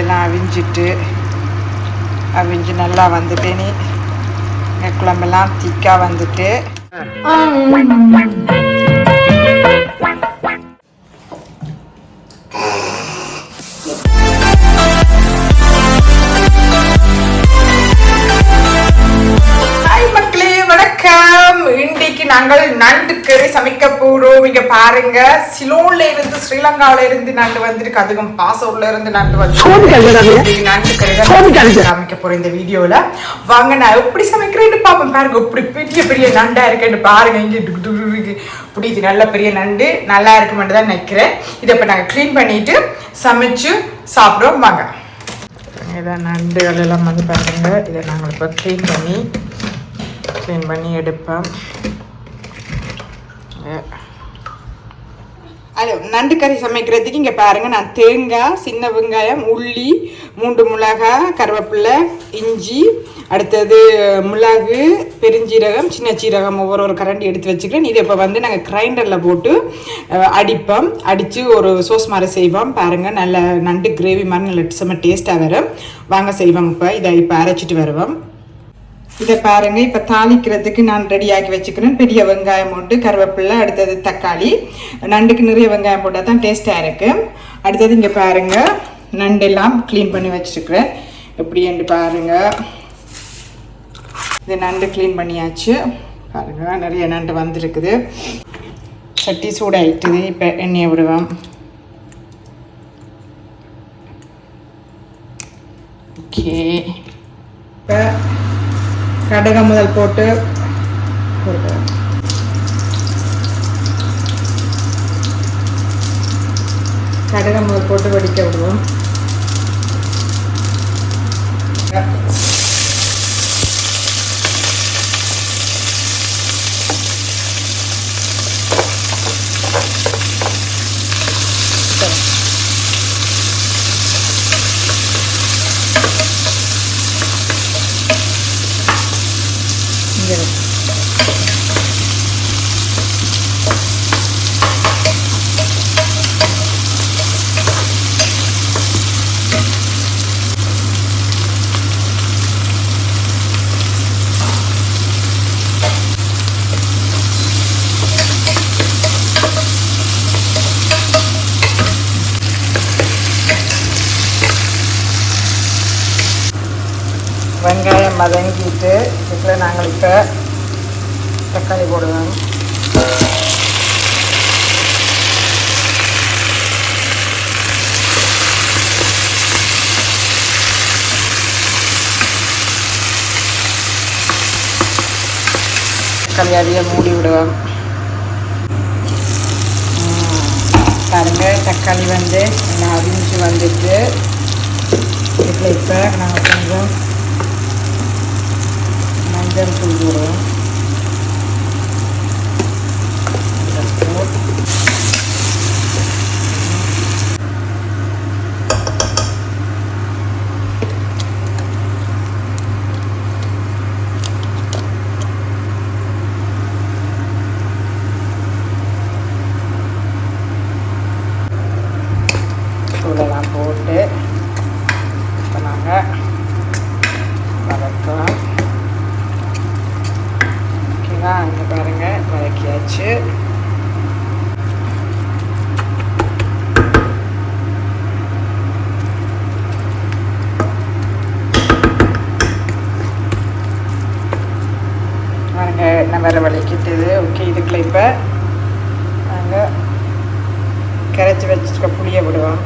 நண்டெல்லாம் அவிஞ்சு நல்லா வந்துட்டு நீ குழம்பெல்லாம் திக்காக வந்துட்டு இன்றைக்கு நாங்கள் நண்டு கறி சமைக்க போறோம். இங்க பாருங்க, சிலோன்ல இருந்து ஸ்ரீலங்காவில இருந்து நண்டு வந்திருக்கு. அதுவும் பாசூர்ல இருந்து நண்டு வந்து நண்டு கறி சமைக்க போறோம் இந்த வீடியோல. வாங்க நான் எப்படி சமைக்கிறேன்னு பாப்போம். பாருங்க இப்படி பெரிய பெரிய நண்டா இருக்குன்னு பாருங்க. இங்க இப்படி இது நல்ல பெரிய நண்டு நல்லா இருக்குமென்று தான் நினைக்கிறேன். இதை இப்ப நாங்க கிளீன் பண்ணிட்டு சமைச்சு சாப்பிடுவோம். வாங்க. இதான் நண்டுகள் எல்லாம் வந்து பாருங்க. இதை நாங்கள் இப்போ கிளீன் பண்ணி எடுப்போம். ஹலோ, நண்டு கறி சமைக்கிறதுக்கு இங்கே பாருங்கள், நான் தேங்காய், சின்ன வெங்காயம், உள்ளி, 3 மிளகாய், கருவேப்பிலை, இஞ்சி, அடுத்தது மிளகு, பெருஞ்சீரகம், சின்ன சீரகம் ஒவ்வொரு கரண்டி எடுத்து வச்சுக்கிறேன். இது இப்போ வந்து நாங்கள் கிரைண்டரில் போட்டு அடித்து ஒரு சோஸ் மாதிரி செய்வோம். பாருங்கள், நல்ல நண்டு கிரேவி மாதிரி நல்ல செம்ம டேஸ்ட்டாக வரும். வாங்க செய்வோம். இப்போ அரைச்சிட்டு வருவோம். இதை பாருங்க, இப்போ தாளிக்கிறதுக்கு நான் ரெடியாக்கி வச்சுக்கிறேன். பெரிய வெங்காயம் போட்டு, கருவேப்பிலை, அடுத்தது தக்காளி. நண்டுக்கு நிறைய வெங்காயம் போட்டால் தான் டேஸ்ட்டாக இருக்குது. அடுத்தது இங்கே பாருங்க, நண்டெல்லாம் க்ளீன் பண்ணி வச்சுருக்கிறேன். எப்படி என்று பாருங்க. இது நண்டு க்ளீன் பண்ணியாச்சு. பாருங்க, நிறைய நண்டு வந்திருக்குது. சட்டி சூடாயிட்டுது. இப்போ எண்ணெயை விடுவோம். ஓகே, இப்போ கடுகு முதல் போட்டு வெடிக்க விடுவோம். வெங்காயம் வதங்கிட்டு இதில் நாங்கள் இப்போ தக்காளி போடுவோம். தக்காளி அதிக மூடி விடுவோம். பாருங்க, தக்காளி வந்து நல்லா அவிஞ்சு வந்துட்டு இதில் இப்போ நாங்கள் கொஞ்சம் மஞ்சள் தூள் போடுவோம். தூளெல்லாம் போட்டு இப்போ நாங்கள் வதக்கலாம். ஓகேவா? இங்கே பாருங்கள், வதக்கியாச்சு. பாருங்கள், என்ன வேறு வலிக்கிட்டது. ஓகே, இதுக்குள்ள இப்போ நாங்கள் கரைச்சி வச்சுருக்க புளியை விடுவோம்.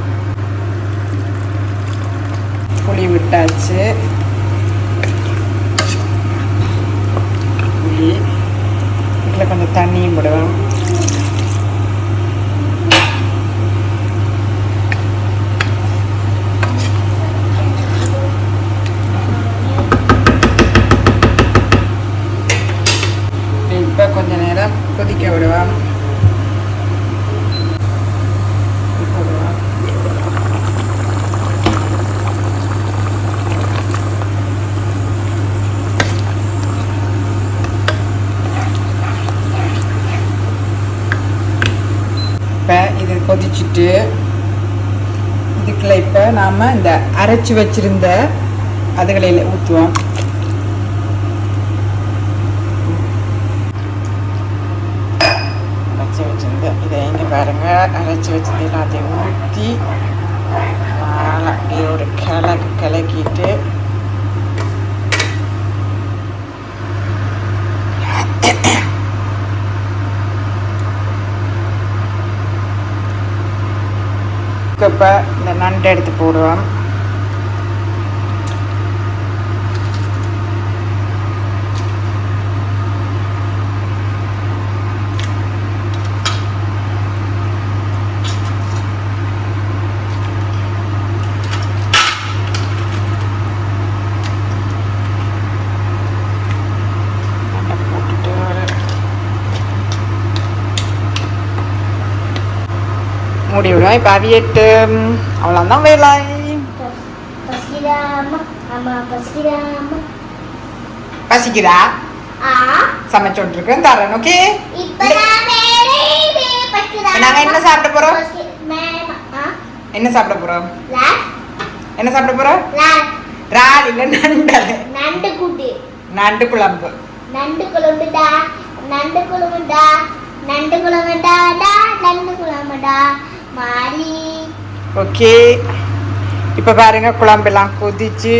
புளி விட்டாச்சு. புளி இதில் கொஞ்சம் தண்ணியும் விடுவோம். இப்போ கொஞ்ச நேரம் கொதிக்க விடுவோம். இப்போ இது கொதிச்சுட்டு இதுக்குள்ள இப்போ நாம் இந்த அரைச்சி வச்சிருந்த அதுகளில் ஊற்றுவோம். அரைச்சி வச்சிருந்த இதை எங்கே பாருங்க, அரைச்சி வச்சிருந்த எல்லாத்தையும் ஊற்றி அப்படியே ஒரு கிளக்கிட்டு இப்போ இந்த நண்டு எடுத்து போடுவோம். மூடி விடுவோம். இப்போ அவியட்டு அவ்வளோதான் வேலை. பசிக்குதா? சமைச்சோன்ட்ருக்கேன் தரேன். ஓகே, நாங்கள் என்ன சாப்பிட போகிறோம்? என்ன சாப்பிட போகிறோம்? என்ன சாப்பிட போகிறோம்? இறால் இல்லை, நண்டு கூட்டு, நண்டு குழம்பு. நண்டு குழம்புடா, நண்டு குழம்புடா, நண்டு குழம்புடா, நண்டு குழம்புடா மாறி. ஓகே, இப்போ பாருங்க குழம்பெல்லாம் கொதிச்சு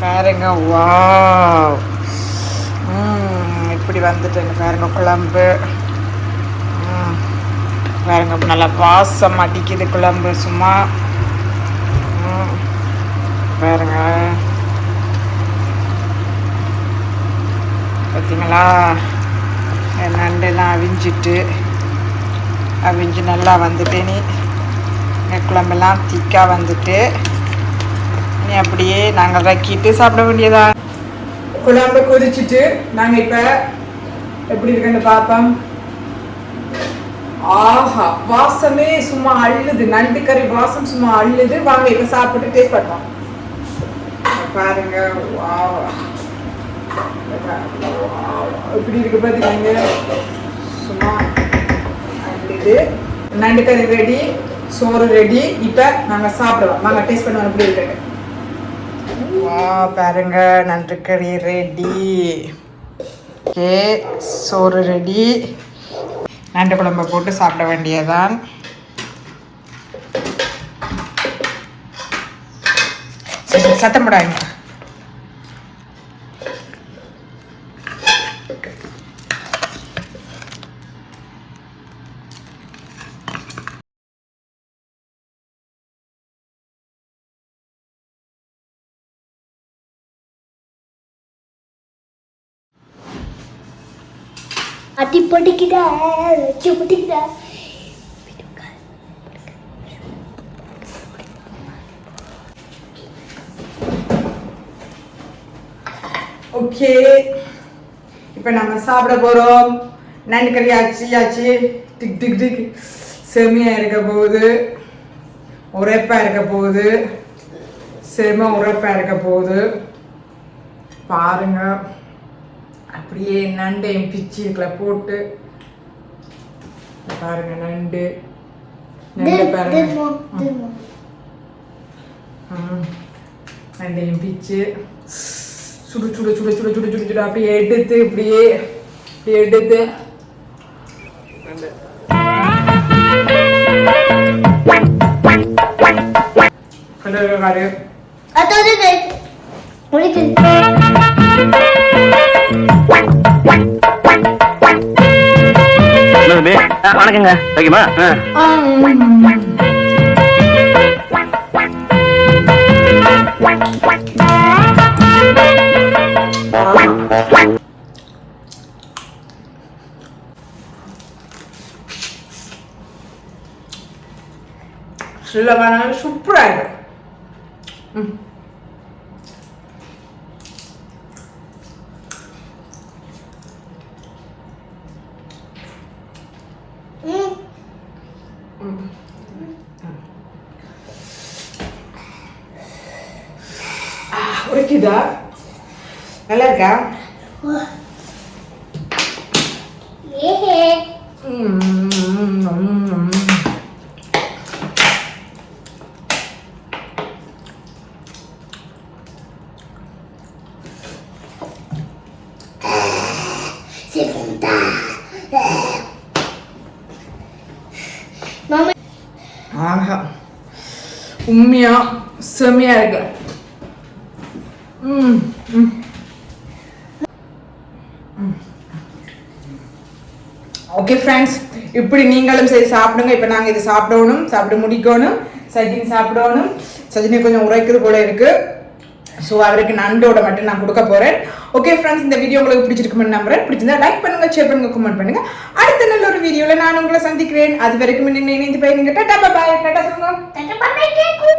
பாருங்க. வாவ், இப்படி வந்துட்டு பாருங்க குழம்பு. பாருங்க நல்லா வாசம் அடிக்குது குழம்பு சும்மா. பாருங்க பார்த்தீங்களா, நண்டெல்லாம் அவிஞ்சு நல்லா வந்துட்டு நீ குழம்பெல்லாம் திக்காக வந்துட்டு நீ அப்படியே நாங்கள் ரக்கிட்டு சாப்பிட வேண்டியதா. குழம்பு கொதிச்சுட்டு நாங்கள் இப்போ எப்படி இருக்குன்னு பார்ப்போம். ஆஹா, வாசமே சும்மா அள்ளுது, நண்டு கறி வாசம் சும்மா அள்ளுது. வாங்க இப்போ சாப்பிட்டு டேஸ்ட் பண்ணுவோம். பாருங்க, எப்படி இருக்கு பார்த்தீங்க, சும்மா அள்ளுது. நண்டு கறி ரெடி, சோறு ரெடி. இப்போ நாங்கள் சாப்பிடுவோம். வாங்க டேஸ்ட் பண்ணுவோம் எப்படி இருக்கு. வா பாருங்க, நண்டு கறி ரெடி. ஓகே, சோறு ரெடி. நண்டு குழம்பை போட்டு சாப்பிட வேண்டியதான். சத்தம் போடாங்க. அடி பொடிக்குதா, வச்சு பொடிக்குதா. ஓகே, இப்போ நம்ம சாப்பிட போகிறோம். நண்டு கறி ஆச்சு. டிக் டிக் டிக் செம்மையாக இருக்க போகுது, உரைப்பாக இருக்க போகுது, செம உரைப்பாக இருக்க போகுது. பாருங்க, அப்படியே நண்டையும் பிச்சு இதில் போட்டு பாருங்க. நண்டு பாருங்க, நண்டையும் பிச்சு சுடு சுடு சுடு சுடு சுடு சுடு சுடு அப்படியே எடுத்து இப்படியே எடுத்து கடற்காரு வணக்கங்க, ஓகேமா? சூப்பராக இருக்கு. உரைக்குதா? நல்லா இருக்கா? மாமா ஆஹா உண்மையா செமையா இருக்கு. ஓகே ஃப்ரெண்ட்ஸ், இப்படி நீங்களும் சரி சாப்பிடுங்க. இப்போ நாங்கள் இது சாப்பிட்டு முடிக்கணும். சஜினி சாப்பிடணும். சஜினி கொஞ்சம் உரைக்குது போல இருக்கு. ஸோ அவருக்கு நண்டோட மட்டும் நான் கொடுக்க போறேன். ஓகே ஃப்ரெண்ட்ஸ், இந்த வீடியோ உங்களுக்கு பிடிச்சிருக்குன்னு நம்புறேன். பிடிச்சிருந்தா லைக் பண்ணுங்க, ஷேர் பண்ணுங்க, கமெண்ட் பண்ணுங்க. அடுத்த நல்ல ஒரு வீடியோல நான் உங்களை சந்திக்கிறேன். அது வரைக்கும் இணைந்து போயிருங்க. டாடா பாய். டாடா சொல்லுங்க. டாடா பாய் கேக்கு.